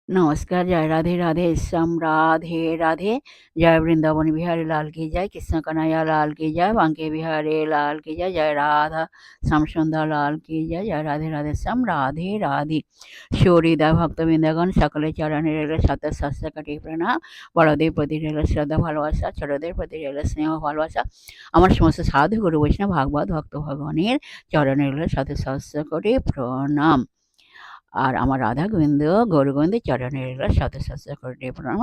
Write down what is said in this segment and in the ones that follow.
नमस्कार, जय राधे राधे, श्याम राधे राधे, जय वृंदावन बिहारी लाल की जय, कृष्ण कन्हैया लाल की जय, बांके बिहारी लाल की जय राधा श्याम सुंदर लाल की जय राधे राधे, श्याम राधे राधे। শরীদা ভক্তবৃন্দগণ সকলে চরণে রইল শত সহস্র কোটি প্রণাম। বড়দের প্রতি রইল শ্রদ্ধা ভালোবাসা, ছোটদের প্রতি রইল স্নেহ ভালোবাসা। আমার সমস্ত সাধু গুরু বৈষ্ণব ভাগবত ভক্ত ভগবানের চরণে রইল শত সহস্র কোটি প্রণাম। আর আমার রাধা গোবিন্দ গৌরগোবিন্দের চরণে রইল শত সহস্র কোটি প্রণাম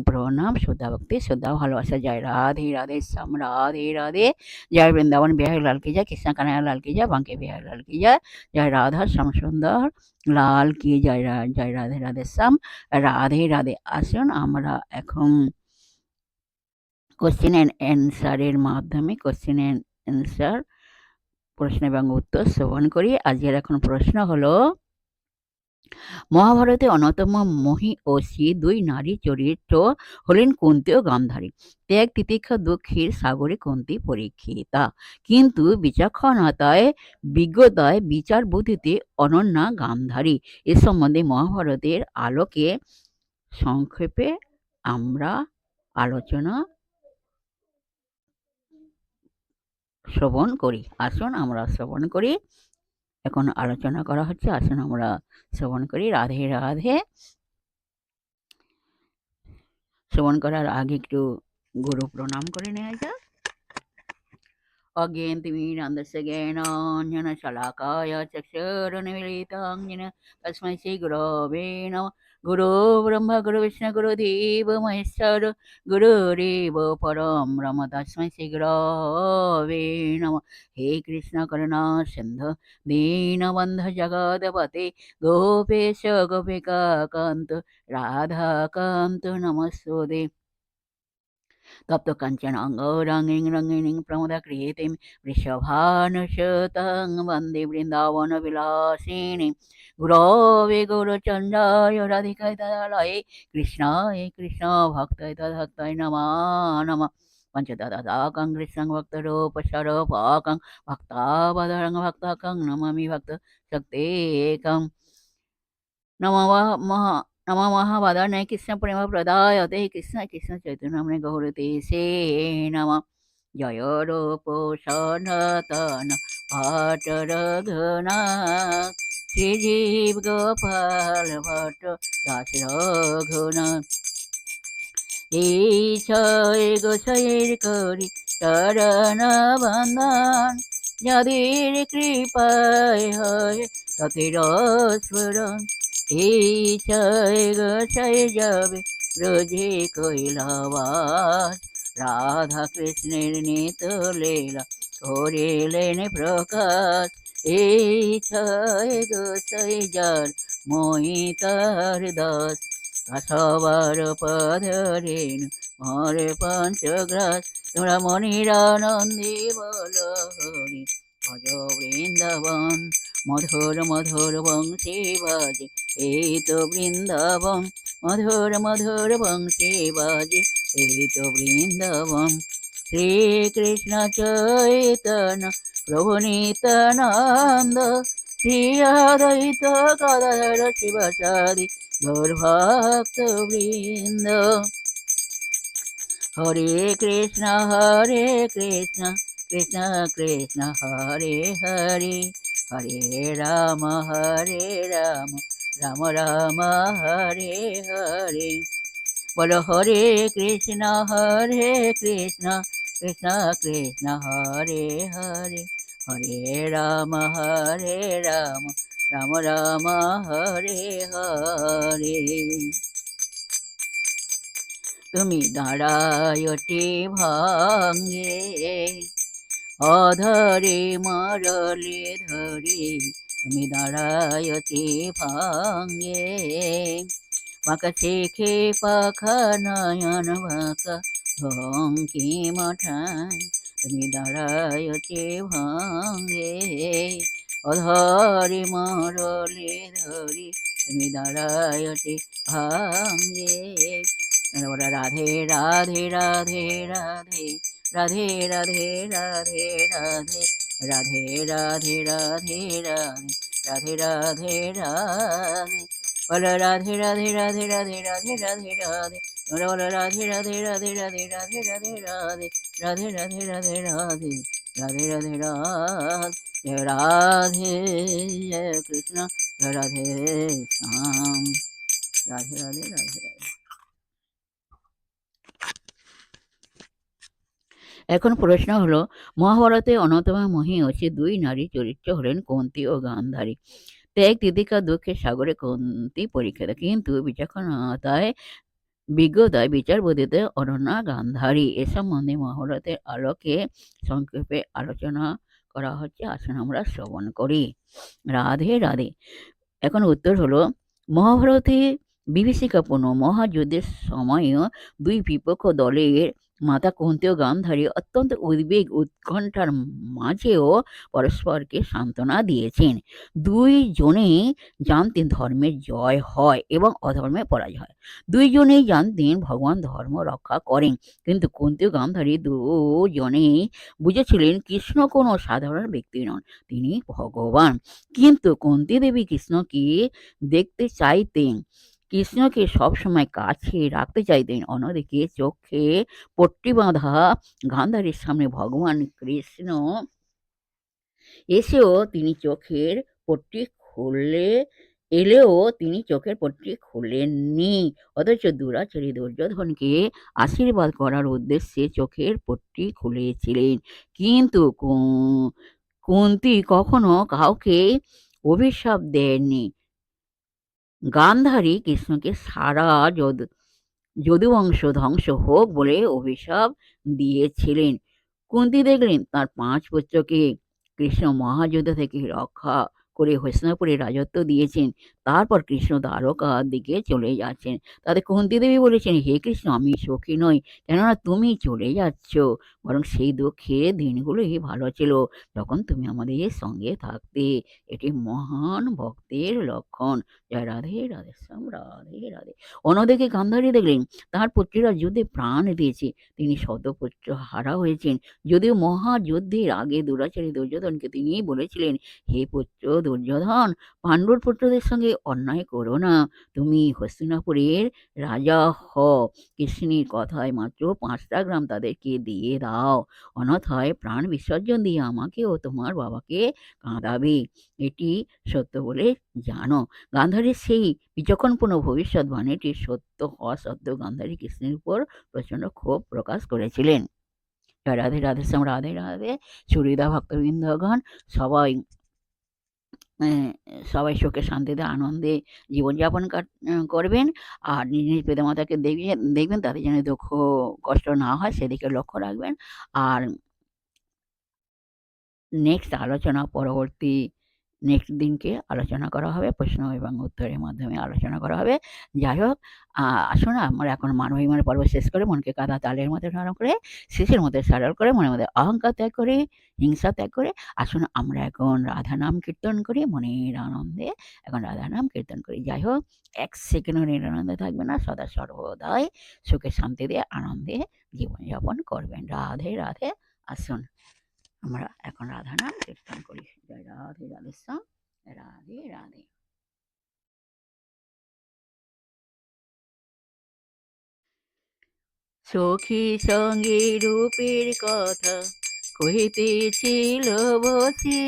প্রণাম, শ্রদ্ধা ভক্তি শ্রদ্ধা ভালোবাসা। জয় রাধে রাধে, শ্যাম রাধে রাধে, জয় বৃন্দাবন বিহারী লাল কি জয়, কৃষ্ণ কানাইয়া লাল কি জয়, বাঁকে বিহারী লাল কি জয়, জয় রাধা শ্যাম সুন্দর লাল কি জয়। জয় রাধে রাধে, শ্যাম রাধে রাধে। আসুন আমরা এখন কোশ্চেন অ্যান্ড অ্যান্সারের মাধ্যমে কোশ্চেন অ্যান্ড অ্যান্সার প্রশ্ন এবং উত্তর শ্রবণ করি। আজকের এখন প্রশ্ন হলো, মহাভারতে অন্যতম মহীয়সী দুই নারী চরিত্র হলেন কুন্তী ও গান্ধারী। ত্যাগ তিতিক্ষা দুঃখের সাগরে কুন্তী পরীক্ষিতা, কিন্তু বিচক্ষণতায় বিজ্ঞতায় বিচার বুদ্ধিতে অনন্যা গান্ধারী। এ সম্বন্ধে মহাভারতের আলোকে সংক্ষেপে আমরা আলোচনা শ্রবণ করি। আসুন আমরা শ্রবণ করি। এখন আলোচনা করা হচ্ছে, আসুন আমরা শ্রবণ করি। রাধে রাধে। শ্রবণ করার আগে একটু গুরু প্রণাম করে নেওয়া যাক। অজ্ঞানতিমিরান্ধস্য জ্ঞানাঞ্জনশলাকায় চক্ষুरुन्मीलितं येन तस्मै श्रीगुरवे नमः। गुरो ब्रह्मा गुरु विष्णु गुरुदेवो महेश्वर, गुरुरेव परं ब्रह्म तस्मै श्रीगुरवे नमः। हे कृष्ण करुणा सिन्धु दीनबन्धु जगत्पते, गोपेश गोपिका कान्त राधाकान्त नमस्ते। तप्त काञ्चन गौराङ्गीं रङ्गिणीं प्रमोदक्रियेतीं वृषभानुसुतं वन्दे वृन्दावनविलासिनीं। गुरवे गौरचन्द्राय राधिकाय तदालये, कृष्णाय कृष्ण भक्ताय तद्भक्ताय नमो नमः। पञ्चददाकं कृष्णं भक्तरूपस्वरूपकं भक्तावतारं भक्ताकं नमामि भक्तशक्तेकम्। नमः महावदने कृष्ण प्रेम प्रदायते, कृष्ण कृष्ण चैतन्य नामने गौरते से नमः। जय रूप सनातन भट्ट रघुनाथ, श्रीजीव गोपाल भट्ट दास रघुनाथ। ईशय गोसाईर करी चरण बंदन, যাদের কৃপায় হয় তাদের স্মরণ। ঈশায় গোসাই যাবে ব্রজে কৈলাবাস, রাধা কৃষ্ণের নিত লীলা করিলেন প্রকাশ। ঈশায় গোসাই যার মই তার দাস, সবার পধরেন মরে পঞ্চগ্রাস। তোমরা মনিরানন্দে বল হরি, ভজ বৃন্দাবন মধুর মধুর বংশী বাজে, এই তো বৃন্দাবন মধুর মধুর বংশী বাজে, এই তো বৃন্দাবন। শ্রীকৃষ্ণ চৈতন্য প্রভু নিত্যানন্দ, শ্রী অদ্বৈত গদাধর শিবাসাদি গৌরভক্ত বৃন্দ। হরে কৃষ্ণ কৃষ্ণ কৃষ্ণ হরে হরে, হরে রাম রাম রাম হরে হরে। বলো হরে কৃষ্ণ কৃষ্ণ কৃষ্ণ হরে হরে, হরে রাম রাম রাম হরে হরে। তুমি দাঁড়ায়টি ভাঙ্গে, অধরে মরলে ধরে, তুমি দাঁড়ায়টি ভাঙ্গে। বাঁকা শেখে পাখা নয়ন বাঁকা ভঙ্কি মাঠায়, তুমি দাঁড়ায়টি ভাঙ্গে। অধরে মরলে ধরে, তুমি দাঁড়ায়টি ভাঙ্গে। রাধে রাধে রাধে রাধে, রাধে রাধে রাধে রাধে, রাধে রাধে রাধে রাধে, রাধে রাধে রাধে। বলো রাধে রাধে রাধে রাধে রাধে রাধে রাধে, তোমরা বলো রাধে রাধে রাধে রাধে রাধে রাধে রাধে, রাধে রাধে রাধে রাধে, রাধে রাধে রাধে, রাধে জয় কৃষ্ণ, রাধে শ্যাম, রাধে রাধে রাধে রাধে। এখন প্রশ্ন হলো, মহাভারতে অন্যতম মহীয়সী দুই নারী চরিত্র হলেন কুন্তী ও গান্ধারী। ত্যাগ তিতিক্ষা দুঃখের সাগরে কুন্তী পরীক্ষিত, কিন্তু বিচক্ষণতায় বিজ্ঞতায় বিচারবুদ্ধিতে অনন্যা গান্ধারী। এ সম্বন্ধে মহাভারতের আলোকে সংক্ষেপে আলোচনা করা হচ্ছে, আসুন আমরা শ্রবণ করি। রাধে রাধে। এখন উত্তর হলো, মহাভারতে বিভীষিকাপূর্ণ মহাযুদ্ধের সময়ও দুই বিপক্ষ দলের মাতা কুন্তী ও গান্ধারী অত্যন্ত উদ্বেগ উৎকণ্ঠার মাঝেও পরস্পরকে সান্ত্বনা দিয়েছেন। দুইজনেই জানতেন ধর্মের জয় হয় এবং অধর্মের পরাজয় হয়। দুইজনেই জানতেন ভগবান ধর্ম রক্ষা করেন, কিন্তু কুন্তী ও গান্ধারী দুজনেই বুঝেছিলেন কৃষ্ণ কোনো সাধারণ ব্যক্তি নন, তিনি ভগবান। কিন্তু কুন্তী দেবী কৃষ্ণকে দেখতে চাইতেন, কৃষ্ণকে সবসময় কাছে রাখতে চাইতেন। অন্যদিকে চোখে পট্টি বাঁধা গান্ধারীর সামনে ভগবান কৃষ্ণ এসেও তিনি চোখের পট্টি খুলে এলেও তিনি চোখের পট্টি খুলেননি, অথচ দুরাচারী দুর্যোধনকে আশীর্বাদ করার উদ্দেশ্যে চোখের পট্টি খুলেছিলেন। কিন্তু কুন্তী কখনো কাউকে অভিশাপ দেননি। গান্ধারী কৃষ্ণকে সারা যদুবংশ ধ্বংস হোক বলে অভিশাপ দিয়েছিলেন। কুন্তী দেখলেন তার 5 পুত্রকে কৃষ্ণ মহাযুদ্ধ থেকে রক্ষা করে হস্তিনাপুরে রাজত্ব দিয়েছেন। তারপর কৃষ্ণ দ্বারকার দিকে চলে যাচ্ছেন। তাতে কুন্তী দেবী বলেছেন, হে কৃষ্ণ, আমি সুখী নই, কেননা তুমি চলে যাচ্ছ, বরং সেই দুঃখের দিনগুলোই ভালো ছিল যখন তুমি আমাদের সঙ্গে থাকতে। এটি মহান ভক্তের লক্ষণ। জয় রাধে রাধে শ্যাম, রাধে রাধে। অন্যদিকে গান্ধারী দেখলেন তাঁর পুত্রীরা যুদ্ধে প্রাণ দিয়েছে, তিনি শতপুত্র হারা হয়েছেন। যদিও মহাযুদ্ধের আগে দুরাচারী দুর্যোধনকে তিনি বলেছিলেন, হে পুত্র দুর্যোধন, পাণ্ডুর পুত্রদের সঙ্গে অন্যায় করো না, তুমি হস্তিনাপুরের রাজা হও। কৃষ্ণের কথায় মাত্র 5টা গ্রাম তাদেরকে দিয়ে দাও, অন্যথায় প্রাণ বিসর্জন দিয়ে আমাকে ও তোমার বাবাকে কাঁদাবে, এটি সত্য বলে জানো। গান্ধারীর সেই বিচক্ষণপূর্ণ ভবিষ্যৎবাণীটি সত্য হওয়া সত্ত্বেও গান্ধারী কৃষ্ণের উপর প্রচণ্ড ক্ষোভ প্রকাশ করেছিলেন। রাধে রাধে শ্যাম, রাধে রাধে। সুহৃদা ভক্তবৃন্দগণ, সবাই সবাই সুখে শান্তিতে আনন্দে জীবনযাপন করবেন, আর নিজ নিজ পিতামাতাকে দেখবেন তাদের যেন দুঃখ কষ্ট না হয় সেদিকে লক্ষ্য রাখবেন। আর নেক্সট আলোচনা পরবর্তী নেক্সট দিনকে আলোচনা করা হবে, প্রশ্ন এবং উত্তরের মাধ্যমে আলোচনা করা হবে। যাই হোক, আসুন আমরা এখন মানবাভিমান পর্ব শেষ করে মনকে কাদা তালের মধ্যে ধারণ করে শিশির মধ্যে সরল করে মনের মধ্যে অহংকার ত্যাগ করে হিংসা ত্যাগ করে আসুন আমরা এখন রাধা নাম কীর্তন করি, মনের আনন্দে এখন রাধা নাম কীর্তন করি। যাই হোক, 1 সেকেন্ডও নিরানন্দে থাকবে না, সদা সর্বদাই সুখে শান্তিতে আনন্দে জীবনযাপন করবেন। রাধে রাধে। আসুন আমরা এখন রাধা নাম কীর্তন করি। জয় রাধে রাধে শ্যাম, রাধে রাধে। সখী সঙ্গে রূপের কথা কহিতেছিল বসে,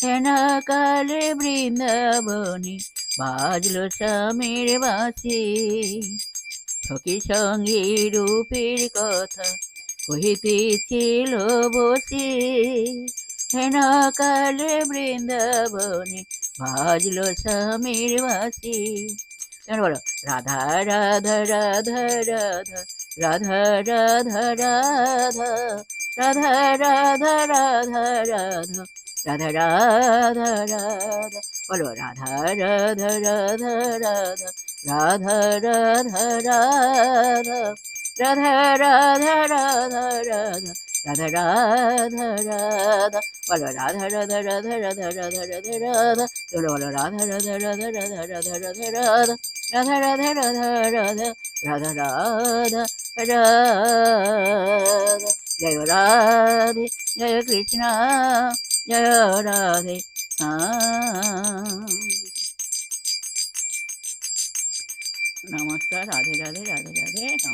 হেনা কালে বৃন্দাবনে বাজলো শ্যামের বাঁশি। সখী সঙ্গে রূপের কথা কহিতেছিল বসে, হেনা কালে বৃন্দাবনে বাজলো শ্যামের বাঁশি। কেন বলো, রাধা রাধা রাধা রাধা, রাধা রাধা রাধা, রাধা রাধা রাধা রাধা, রাধা রাধা রাধা। বলো রাধা রাধা রাধা রাধা, রাধা রাধা রাধা, রাধা রাধা রাধা রাধা, রাধা রাধা রাধা। বলো রাধা রাধা রাধা রাধা রাধা রাধা রাধা। বলো বলো রাধা রাধা রাধা রাধা রাধা রাধা রাধা, রাধা রাধা রাধা রাধা, রাধা রাধা রাধা। জয় রাধে, জয় কৃষ্ণ, জয় রাধে শ্যাম। নমস্কার, রাধে রাধে রাধে রাধে, নমস্কার।